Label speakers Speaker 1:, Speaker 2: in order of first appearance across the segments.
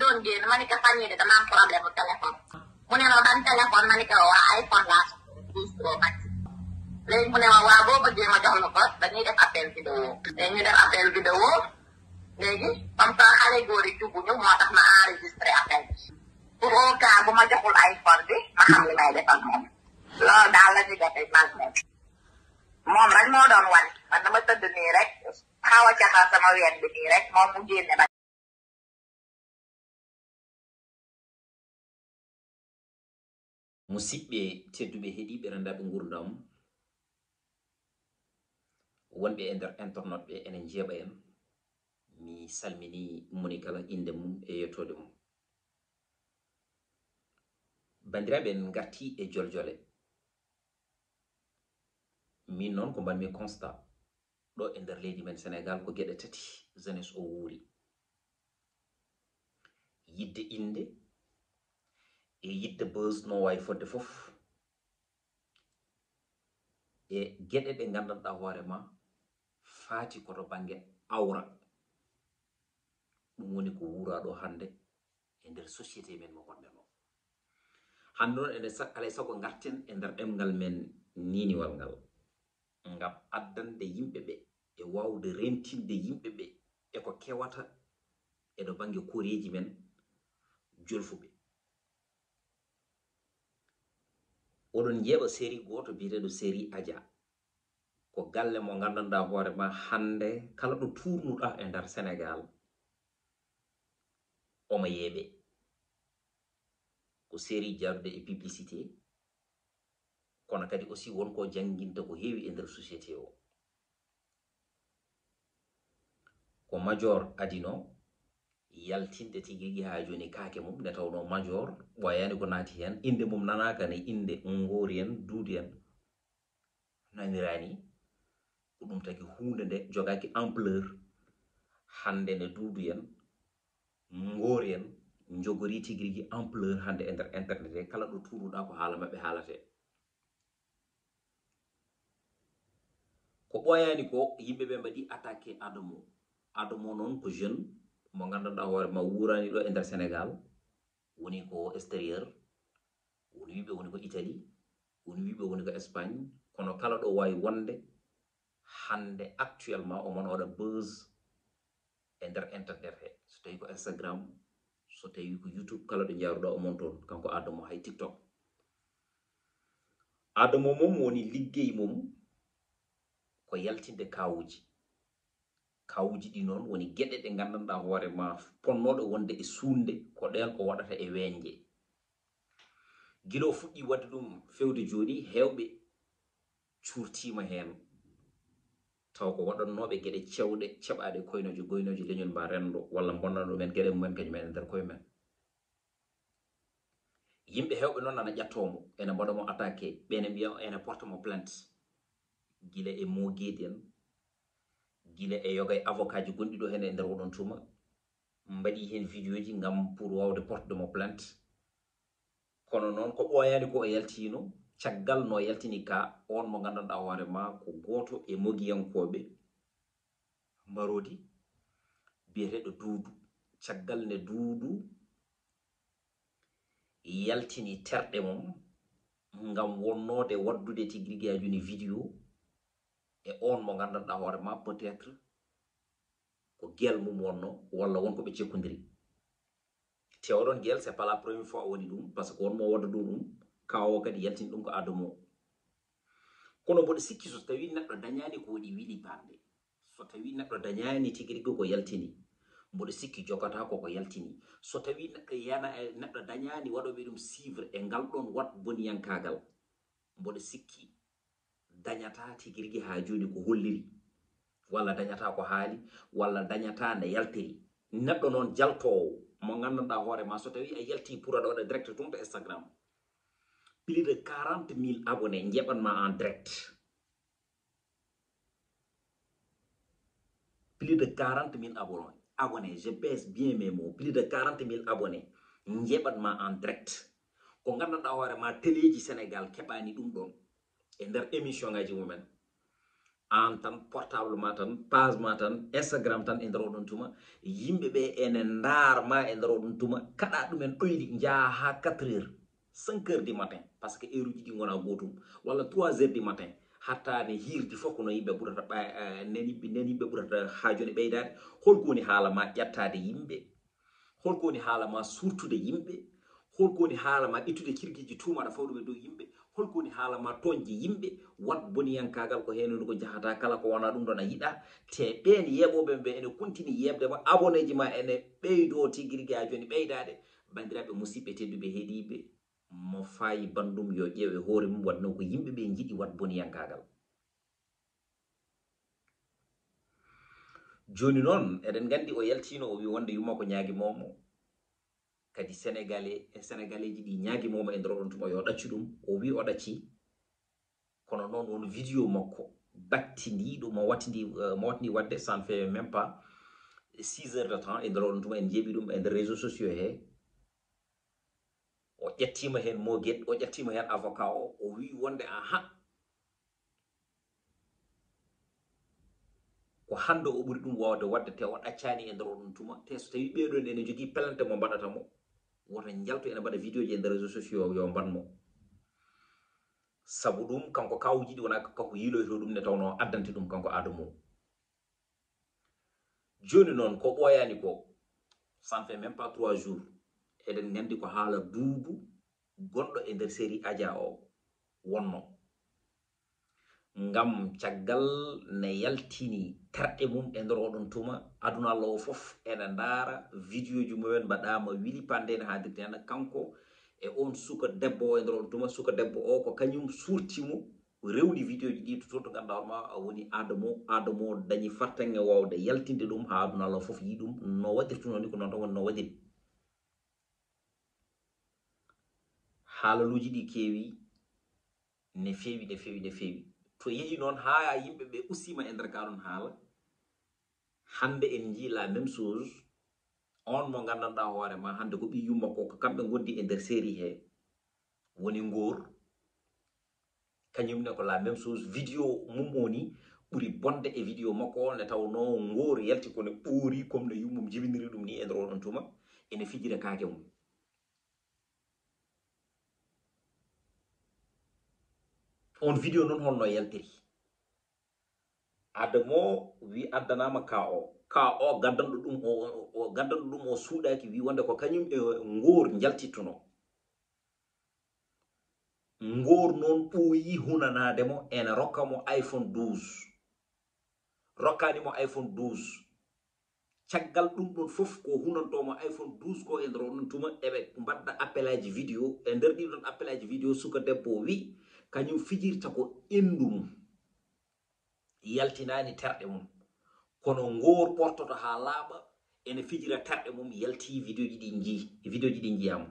Speaker 1: doon génn ma ni ko fan yii de dama am problème mu téléphone mu ne ma ban téléphone ma ni ko waa iPhone laa soxla 12 Pro Max léegi mu ne ma waa boo bëggee ma jox la ko dañuy def appel vidéo léegi ñu def appel vidéo léegi comme ça xale góor yi dugguñu moo tax ma enregistré appel bi pour au cas bu ma joxul iPhone bi ma xam li may def ak moom loolu daal la ñu defee mag moom rek moo doon wan man dama tëdd nii rek xaw a caxal sama ween bi nii rek moom mu génne ba
Speaker 2: musidɓe tedduɓe heeɗiɓe rendaɓe gurdam wonɓe e nder internet ɓe enen jeeɓa en mi salmini moni kala inde mum e yettode mum bandiraɓe en garti e joljole min noon ko mbanmi constat ɗo e nder leydi men Sénégal ko gueɗe tati jeunesse o wuuri yidde inde e yidde buzz no wawi fodde fof e gueɗe ɗe gandanɗa hoorema faati koto banggue awra ɗum woni ko wuuraɗo hande e nder société men mo gonɗen o hande noon ene alay saago garten e nder ɗemgal men niniwal ngal ngam addande yimɓeɓe e wawde rentinde yimɓeɓe eko kewata eɗo banggue koreji men jolfuɓe oɗon jeeɓa série goto biyeteɗo série Adja ko galle mo gandanɗa hoorema hande kala ɗo turnuɗa e nder Sénégal omo yeeɓe ko série jarude e publicité kono kadi aussi wonko jangguinta ko heewi e nder société o ko major adino yaltinde tigui ha joni kaake mum nde tawno major ɓoyani ko naati hen inde mum nanaka ne inde ngori en duudi en nanirani ko ɗum tagi hunde nde jogaki ampleur hande ne duudu en ngori en jogori tigui ampleur hande e nder internet e kala ɗo turuɗa ko haala mabɓe haalate ko ɓoyani ko yimɓeɓe mbaɗi attaqué Adamo noon ko jeune mo gandanɗa hoorema wurani ɗo e nder Sénégal woni ko extérieur woni wiɓe woni ko Italie woni wiɓe woni ko Espagne kono kala ɗo wawi wonde hande actuellement omon waɗa buzz e nder internet he so tawi ko Instagram so tawi ko YouTube kala ɗo jaruɗa omon toon kanko Adamo hay TikTok Adamo mum woni liggey mum ko yaltinde kawuji ɗi noon woni gueɗe ɗe gandanɗa hoorema ponnoɗe wonde e suunde ko ɗen o waɗata e weñje guila o fuɗɗi wadde ɗum fewde joni hewɓe curtima hen taw ko waɗannoɓe gueɗe cewɗe ceɓaɗe koynoje goynoje leñol mba rendo walla bonnano men gueɗe mumen kañumen e nder koye men yimɓe hewɓe noon nana ƴattomo ene mbaɗamo attaqué ɓene mbiya ene porte mo plainte guila e mo guedi en guila e yogay avocat ji gonɗi ɗo hen e nder oɗon tuma mbaɗi hen vidéo ji ngam pour wawde porte de mo plainte kono noon ko ɓoyani ko o yaltino caggal no yaltini ka on mo gandanɗa hoorema ko goto e mogiyankoɓe marodi biyeteɗo duudu caggal ne duudu yaltini terɗe mum ngam wonnode waddude tigui joni vidéo e on mo gandanɗa hoorema peut être ko guel mum wonno walla wonko ɓe cekkodiri te oɗon guel c'est pas la première fois o waɗi ɗum par ce que wonmo wadda ɗum kawo kadi yaltini ɗum ko Adamo kono mboɗo sikki so tawi neɗɗo dañani ko waɗi wiɗi bande so tawi neɗɗo dañani tigui rigui ko yaltini mboɗo sikki jogata koko yaltini so tawi neɗɗo dañani waɗoɓe ɗum suivre e ngal ɗon wat boniyankagal mboɗo sikki dañata tigui rigui ha joni ko holliri walla dañata ko haali walla dañata nde yaltiri neɗɗo noon jaltowo mo gandanɗa hoorema so tawi a yalti pour aɗa waɗa direct tun to Instagram plus de 40 000 abonnés jeɓanma en direct plus de 40 000 abonnés je pèse bien mes mots plus de 40 000 abonnés jeɓanma en direct ko gandanɗa hoorema téléji Sénégal keɓani ɗum ɗon e nder émission ngaji mumen an tan portable ma tan page ma tan Instagram tan e nder oɗon tuma yimɓe ɓe ene ndaarma e nder oɗon tuma kaɗa ɗumen ɗoyli jaa ha 4 heures 5 heures du matin par ce que heure uji ɗi gona gotum walla 3 heures du matin hatta ne hirdi fof kono yimɓe ɓurata nen yimɓe ɓurata ha joni ɓeydade holko woni haala ma ƴettade yimɓe holko woni haala ma surtude yimɓe holko woni haala ma ittude kirguiji tumaɗa fawɗuɓe dow yimɓe holko woni haala ma toñje yimɓe wat boniyankagal ko henono ko jahata kala ko wona ɗum ɗon a yiɗa te ɓen yeɓoɓe ɓe ene continue yebdema abonné ji ma ene ɓeydo tigirigui ha joni ɓeydade bandiraɓe musidɓe tedduɓe heeɗiɓe mo fayi bandum yo ƴeewe hoore mum wadno ko yimɓe ɓe jiɗi wat boniyankagal joni noon eɗen gandi o yaltino o wi wonde yumma ko ñaagui momo kadi sénégalais ji ɗi ñaagui momo e nder oɗon tuma yo ɗaccu ɗum o wi o ɗacci kono noon won vidéo makko battidiɗo mo watni wadde ça ne fait même pas 6 heures de temps e nder oɗon tuma en jeeɓi ɗum e nder réseaux sociaux he o ƴettima hen moguet o ƴettima hen avocat o wi wonde aha ko hande o ɓuri ɗum wawde wadde te o ɗaccani e nder oɗon tuma te so tawi ɓeɗon ene jogui pelante mo mbaɗata mo woto jalto ene mbaɗa vidéo ji e nder réseaux sociaux yo mbanmo sabu ɗum kanko kawuji ɗi wona kanko yiiloyto ɗum ne tawno addante ɗum kanko Adamo joni noon ko ɓoyani ko ça ne fait même pas 3 jours eɗen gandi ko haala duudu gonɗo e nder série Adja o wonno ngam caggal ne yaltini terɗe mum e nder oɗon tuma aduna Allah o fof ene ndaara vidéo ji mumen mbaɗama wili pande ne haadirde hen kanko e on suka debbo o e nder oɗon tuma suka debbo o ko kañum surtimo rewni vidéo ji ɗi to ganduɗa hoorema woni Adamo dañi fartange wawde yaltinde ɗum ha aduna Allah fof yi ɗum no waɗirtuno ni ko noon tan woni no waɗiri haalaluji ɗi keewi ne feewi to yehi noon ha yimɓe ɓe usima e nder ka ɗon haala hande en jii la même chose on mo gandanɗa hoorema hande ko ɓi yumma ko kamɓe gondi e nder série he woni Ngor kañumne ko la même chose vidéo mum oni ɓuri bonde e vidéo makko ne tawno Ngor yalti kone ɓoori comme no yummum jibiniri ɗum ni e nder oɗon tuma ene fijira kaake mum on vidéo noon holno yaltiri Adamo wi addanama ka o gaddanɗo ɗum o suuɗaki wi wonde ko kañum e Ngor jaltittuno Ngor noon ɓooyi hunanademo ene rokka mo iPhone 12 rokkani mo iPhone 12 caggal ɗum ɗon fof ko hunantomo iPhone 12 ko e nder oɗon tuma eɓe mbadda appel aji vidéo e nder ɗiɗon appel aji vidéo suka debbo wi kañum fijirta ko endu mum yaltinani terɗe mum kono Ngor portoto ha laaɓa ene fijira terɗe mum yalti vidéo ji ɗi jiyama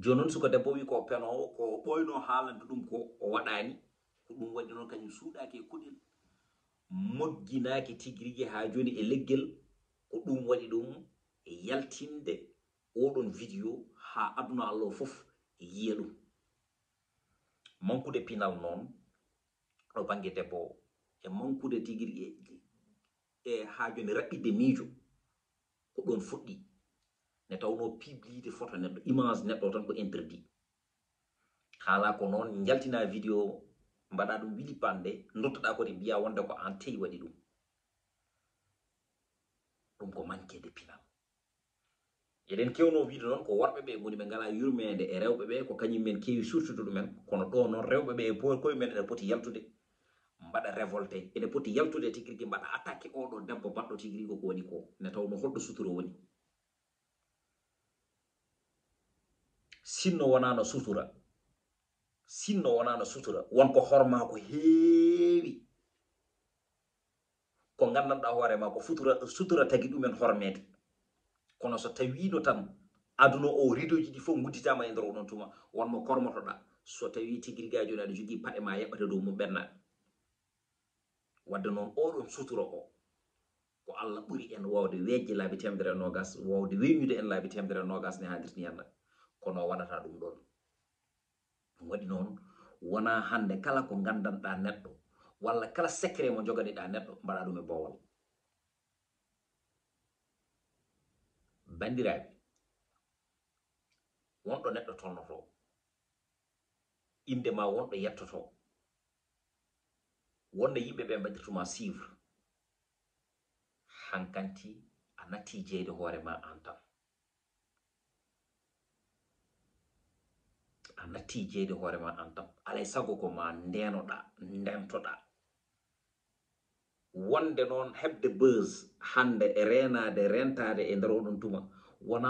Speaker 2: jonon suka debbo wi ko penowo ko ɓoyno haalande ɗum ko o waɗani ko ɗum waɗi noon kañum suuɗaki e kuɗel mogginaki tigirigui ha joni e leggel ko ɗum waɗi ɗum e yaltinde oɗon vidéo ha aduna Allah fof yiya ɗum mankude pinal noon ɗo banggue debbo o e mankude tigirigui e ha joni raɓɓide miijo ko ɗon fuɗɗi ne tawno publide photo neɗɗo image neɗɗo tan ko interdit haala ko noon jaltina vidéo mbaɗa ɗum wili pande dottoɗa ko de mbiya wonde ko an teyi waɗi ɗum ko mankede pinal eɗen kewno wiide noon ko worɓe ɓe goni ɓe ngala yurmede e rewɓe ɓe ko kañum men keewi surtude ɗumen kono ɗo noon rewɓe ɓe e koye men ene poti yaltude mbaɗa révolté ene poti yaltude tigirigui mbaɗa attaqué oɗo debbo baɗɗo tigirigui ko woni ko ne tawno holɗo suturo woni sinno wonano sutura wonko horma ko heewi ko gandanɗa hoorema ko sutura tagui ɗumen hormede kono so tawino tan aduna o ridoji ɗi fof gudditama e nder oɗon tuma wonmo kormotoɗa so tawi tigirigui joni aɗa jogui paɗe ma yaɓata dow mum ɓennaɗe wadde noon oɗon sutura ko Allah ɓuri en wawde wejje laabi 120 wawde weynude en laabi 120 ne haadirni henna kono waɗata ɗum ɗon ɗum waɗi noon wona hande kala ko gandanɗa neɗɗo walla kala secret mo joganiɗa neɗɗo mbaɗa ɗum e bowal. bandiraɓe wonɗo neɗɗo tonnoto inde ma wonɗo yettoto wonde yimɓe ɓe mbaɗirtuma suivre hankanti a natti jeyde hoore ma an tan a natti jeyde hoore ma an tan alay sago ko ma ndenoɗa ndentoɗa wonde noon hebde buzz hande e renade rentade e nder oɗon tuma wona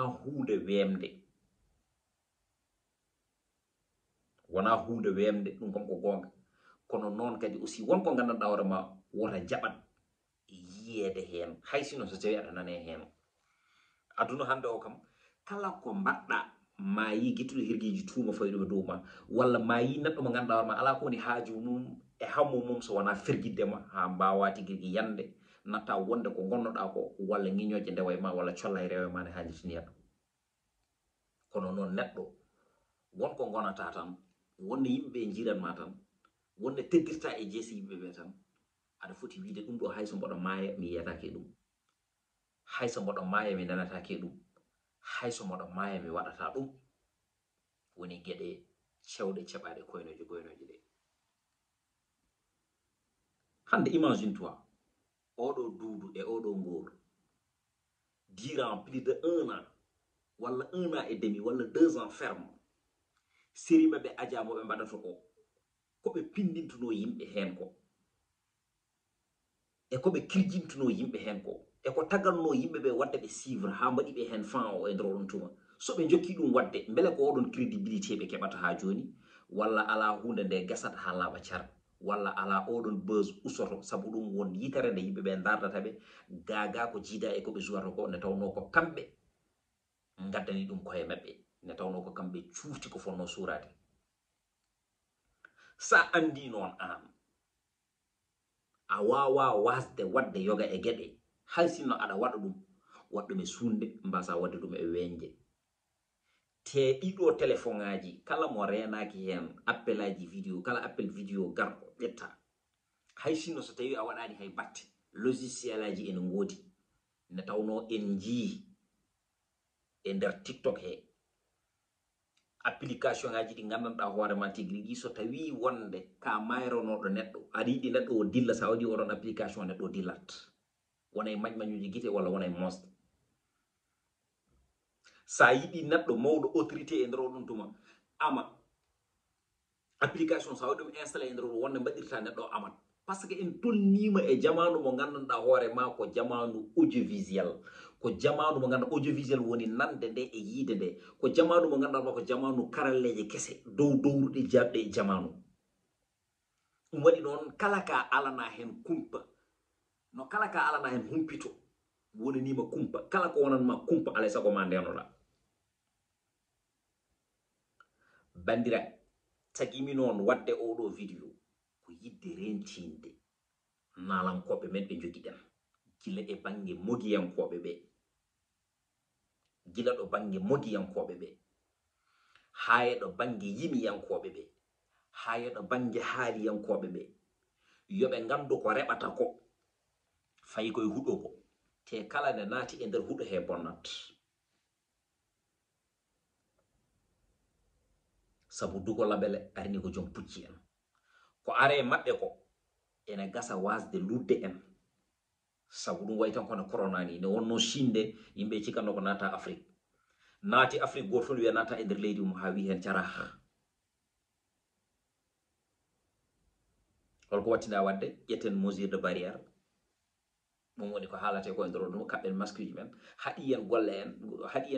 Speaker 2: hunde wemde ɗum kom ko gonga kono noon kadi aussi wonko gandanɗa hoore ma wota jaɓat yiyede hen hay sino so tawi aɗa nane hen aduna hande o kam kala ko mbaɗɗa ma yi gittuɗo hirgiji tuuma fayi ɗum e dow ma walla ma yi neɗɗo mo ganduɗa hoore ma ala ko woni haaju mum e hammu mum so wona fergiddema ha mbawa tigui yande natta wonde ko gonnoɗa ko walla ñiñoje ndewa ma walla colla e rewe ma ne haalitineɗo kono noon neɗɗo wonko gonata tan wonde yimɓeɓe jiranma tan wonde teddirta e jeesi yimɓeɓe tan aɗa foti wiide ɗum ɗo hayso mboɗo maaya mi yiyatake ɗum hayso mboɗo maaya mi nanatake ɗum hayso mboɗo maaya mi waɗata ɗum woni gueɗe cewɗe ceɓaɗe goynoje ɗe hande imagine toi oɗo duudu e oɗo ngor durant plus de 1 an walla 1 an et demi walla 2 ans ferme série maɓe ajamoɓe mbaɗata o koɓe pindintuno yimɓe hen ko e koɓe kirjintuno yimɓe hen ko e ko taganno yimɓeɓe wadde ɓe suivre ha mbaɗiɓe hen fan o e nder oɗon tuma soɓe jokki ɗum wadde beele ko oɗon crédibilité ɓe keɓata ha joni walla ala hunde nde gasata ha laaɓa car walla ala oɗon buzz usoto sabu ɗum won yitere nde yimɓeɓe dardata ɓe gaga ko jiida e koɓe jouata ko ne tawno ko kamɓe gaddani ɗum koye mabɓe ne tawno ko kamɓe cuufti ko fonno suurade sa andi noon an a wawa wasde wadde yoga e gueɗe hay sinno aɗa waɗa ɗum waɗɗum e sunde mbasa wadde ɗum e weñje te ɗiɗo téléphone aji kala mo renaki hen appel aji vidéo kala appel vidéo garɗo ƴetta hay sinno so tawi a waɗani hay batte logiciel aji ene ngoodi ne tawno en jii e nder TikTok he application aji ɗi gandanɗa hoorema tigui so tawi wonde ka mayronoɗo neɗɗo aɗa yiɗi neɗɗo o dilla sa waɗi oɗon application neɗɗo o dillat wonay mañmañuji guite walla wonay mosde sa yiɗi neɗɗo mawɗo autorité e nder oɗon tuma ama application sa waɗi ɗum installé e nder oɗon wonde mbaɗirta neɗɗo amat par ce que en tolnima e jamanu mo gandanɗa hoorema ko jamanu audiovisuel ko jamanu mo ganduɗa audiovisuel woni nande nde e yiide nde ko jamanu mo ganduɗa ko jamanu karalleje kese dow dowruɗe jaɗɗe e jamanu ɗum waɗi noon kala ka alana hen kumpa no kala ka alana hen humpito wonanima kumpa kala ko wonanma kumpa alay sago ma ndenoɗa bandira tagimi noon wadde oɗo vidéo ko yidde rentinde nalankoɓe men ɓe jogiɗen gila e bange mogiyankoɓe ɓe gila ɗo bange mogiyankoɓe ɓe haye ɗo bange yimiyankoɓe ɓe haye ɗo bange haaliyankoɓe ɓe yoɓe gandu ko reɓata ko fayi koye huɗo ko te kala nde naati e nder huɗo he bonnat sabu dugo labele arini ko joom pucci en ko are maɓɓe ko ene gasa wasde ludde en sabu ɗum wayi tan kono corona ni ne wonno Chinde yimɓe cikanno ko nata Afrique naati Afrique goto fof wiya nata e nder leydi mum ha wi hen carah holko wattina wadde ƴetten mesure de barrière ɗum woni ko haalate ko e nder ɗum kaɓɓen masque uji men haɗi en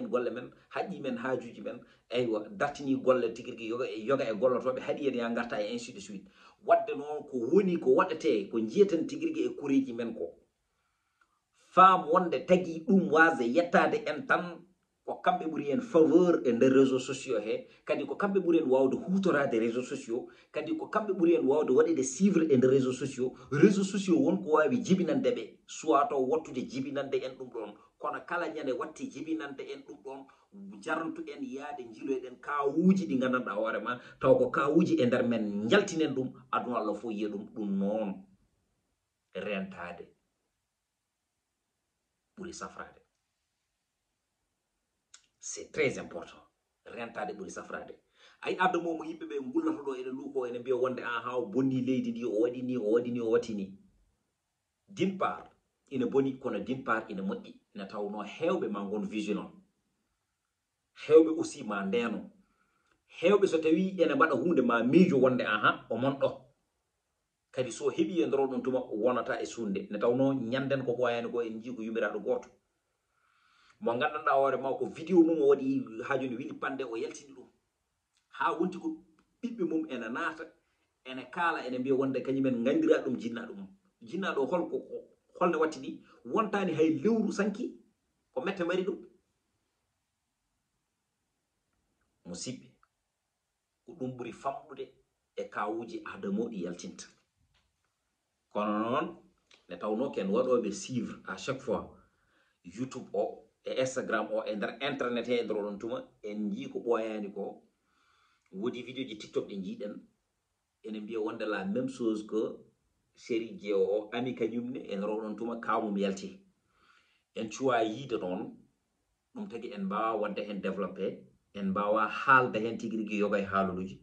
Speaker 2: golle men haƴƴi men haajuji men eywa dartini golle tigui yoga e gollotoɓe haɗi en ya garta e ainsi de suite wadde noon ko woni ko waɗete ko jiyeten tigui e kureji men ko faam wonde tagui ɗum wase yettade en tan ko kamɓe ɓuri en faveur e nder réseaux sociaux he kadi ko kamɓe ɓuri en wawde hutorade réseaux sociaux kadi ko kamɓe ɓuri en wawde waɗede suivre e nder réseaux sociaux wonko wawi jibinande ɓe soit taw wattude jibinande en ɗum ɗon kono kala ñande watti jibinande en ɗum ɗon jarantu en yaade jiloyɗen kawuji ɗi gandanɗa hoorema taw ko kawuji e nder men jaltinen ɗum aduna Allah fof yiya ɗum noon rentade ɓuri safrade. C'est très important. Rentade ɓuri safrade. Ay adda momo yimɓe ɓe gullata ɗo ene luuko ene mbiya wonde ha o bonni leydi ndi o waɗi ni o waɗi ni o watti ni. D'une part ina boni kono d'une part ina moƴƴi ina tawno hewɓe ma gon vigilant. Hewɓe aussi ma ndeno. Hewɓe so tawi ene mbaɗa hunde ma miijo wonde aha o monɗo. Kadi so heɓi e ndoro ɗon tuma wonata e sunde ne tawno ñanden ko wayani ko en jii ko yumiraɗo goto. Mo gandanɗa hoore ma ko vidéo mum o waɗi haaju no wili pande o yaltini ɗum ha wonti ko ɓiɓɓe mum ene naata ene kaala ene mbiya wonde kañumen gandira ɗum jinnaɗo holne watti ɗi wontani hay lewru sanki ko mette mari ɗum musidɓe ko ɗum ɓuri famɗude e kawuji adamoɗi yaltinta kono noon ne tawno ken waɗoɓe suivre à chaque fois YouTube o e Instagram o e nder internet he nder on tuma en jii ko ɓoyani ko wodi vidéo ji TikTok ɗe jiiɗen ene mbiya wonde la même chose que série jeewo o ami kañumne e nder on tuma kawmum yalti en cuwa yiide noon ɗum tagi en mbawa wadde hen développé en mbawa haalda hen tigui rigui yoga e haaloluji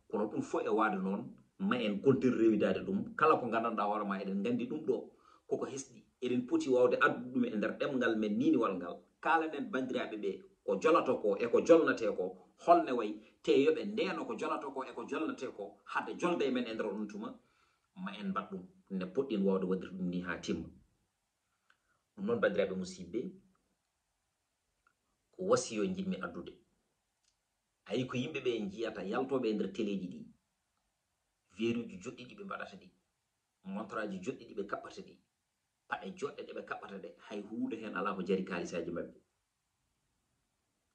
Speaker 2: kono ɗum fof e wade noon ma en kontir rewidade ɗum kala ko gandanɗa hoorema eɗen gandi ɗum ɗo koko hesɗi eɗen poti wawde addu ɗum e nder ɗemgal men niniwal ngal kalanen bandiraɓe ɓe ko jolato ko e ko jolnate ko holne way te yoɓe ndeno ko jolato ko e ko jolnate ko hadde jolde e men e nder on tuma ma en mbat ɗum ne poɗɗin wawde wadir ɗum ni ha timma ɗum noon bandiraɓe musidɓe ko wasiyo jinmi addude ayi ko yimɓe ɓe jiyata yaltoɓe e nder téléji ɗi veruji joɗɗi ɗi ɓe mbaɗata ɗi montraji joɗɗi ɗi ɓe kaɓɓata ɗi paɗe joɗɗe ɗe ɓe kaɓɓata ɗe hay huude hen ala ko jari kalisaji mabɓe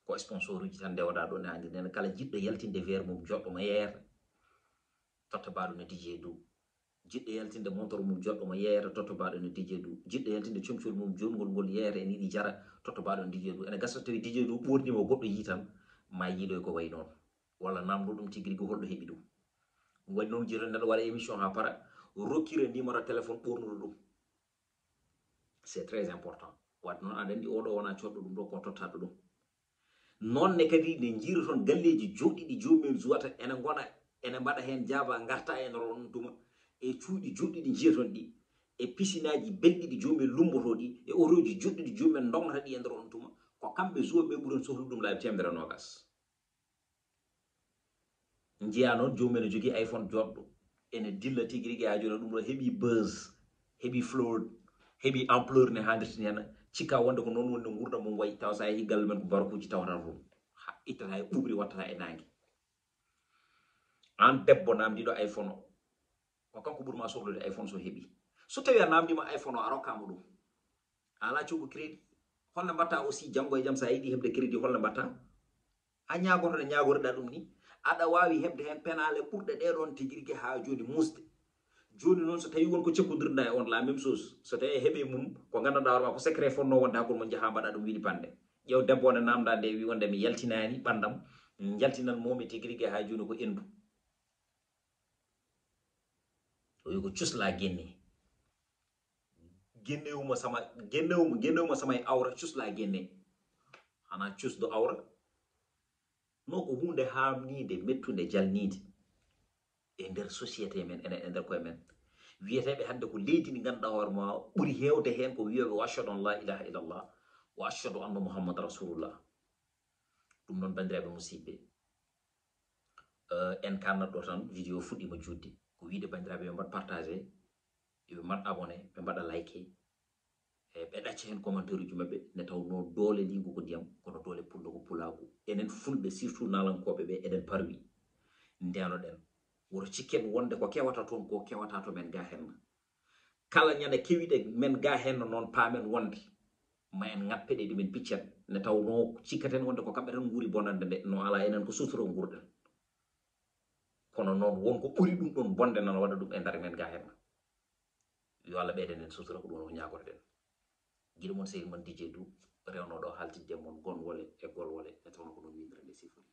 Speaker 2: ko sponsor uji tan ndewɗa ɗo ne andi nen kala jiɗɗo yaltinde ver mum joɗɗo mo yeeyata totta baɗo no DJ Dou jiɗɗo yaltinde montor mum joɗɗo mo yeeyata totta baɗo no DJ Dou jiɗɗo yaltinde comcol mum jongol ngol yeeyata en yiɗi jara totta baɗo no DJ Dou ene gasa tawi DJ Dou ɓornima goɗɗo yi tan ma yiiɗo ko way noon walla namdo ɗum tigui rigui holɗo heeɓi ɗum waɗi noon jiro neɗɗo waɗa émission ha para rokkira numéro téléphone ɓornuɗo ɗum c'est très important wadde noon aɗa andi oɗo wona coɗɗo ɗum ɗo ko tottaɗo ɗum nonne kadi ne jiira toon galleji joɗɗiɗi jomumen juwata ene gona ene mbaɗa hen jaaba garta e nder on tuma e cuuɗi joɗɗiɗi jiya toon ɗi e piscinaji belɗi ɗi jomumen lumboto ɗi e otoji joɗɗiɗi jomumen dongata ɗi e nder on tuma ko kamɓe joɓe ɓuuron sohlu ɗum laabi temedere nogas jiya noon jomumen ne jogui iPhone joɗɗo ene dilla tigui rigui ha joni ɗum ɗo heeɓi buzz heeɓi flode heeɓi ampleur ne handirtini hen cikka wonde ko noon woni no gurda mum wayi taw sa yeehi galle men ko barakuji tawata toon ittata e ɓuɓri wattata e nangue an debbo namdiɗo iPhone o ko kanko ɓuurma sohlude iPhone so heeɓi so tawi a namdima iPhone o a rokkama ɗum ala coggu crédit holne mbatta aussi janggo e jaam sa yiiɗi heɓde crédit holne mbatta a ñagoto nde ñagoriɗa ɗum ni aɗa wawi heɓde hen penale ɓurɗe ɗeɗon tigui rigui ha joni musde joni noon so tawi wonko cekkodirɗa e on la même chose so tawi heeɓe mum ko gandanɗa hoorema ko secret fonno wonde hakkude mon jaaha mbaɗa ɗum wiɗi pande ƴeew debbo ne namda nde wi wonde mi yaltinani ɓandam jaltinan momi tigui rigui ha joni ko endu o wi ko cusla guenne gennewuma sama e awra cusla guenne hana cusdo awra non ko hunde hamnide mettude jalnide e nder société men ene e nder koye men wiyeteɓe hande ko leydi ndi ganduɗa hoorema ɓuuri hewde hen ko wiyoɓe wa ashhadu an la ilaha illallah wa ashhadu anna muhammad rasulullah ɗum noon bandiraɓe musidɓe en kannat ɗo tan vidéo fuɗɗima judde ko wiide bandiraɓe ɓe mbaɗ partagé ɓe mbaɗ abonné ɓe mbaɗa like ɓe ɗacca hen commentaire uji mabɓe ne tawno doole lingu ko ndiyam kono doole pullo ko pulagu enen fulɓe surtout nalankoɓe ɓe eɗen parwi ndenoɗen woto cikken wonde ko kewata toon ko kewata to men ga henna kala ñande kewiɗe men ga henna noon paamen wonde ma en ngappede ɗi men piccet ne tawno cikkaten wonde ko kamɓe tan nguuri bonande nde no ala enen ko sutoro nguurɗen kono noon wonko ɓuri ɗum ɗon bonde nana waɗa ɗum e ndar men ga hen yo Allah ɓeyden en sutura ko ɗum o ñagotoɗen guiɗo mon sehil mon DJ Du rewnoɗo haaltidde mon gonwole e golwole e tawno ko ɗum wiidere nde sifori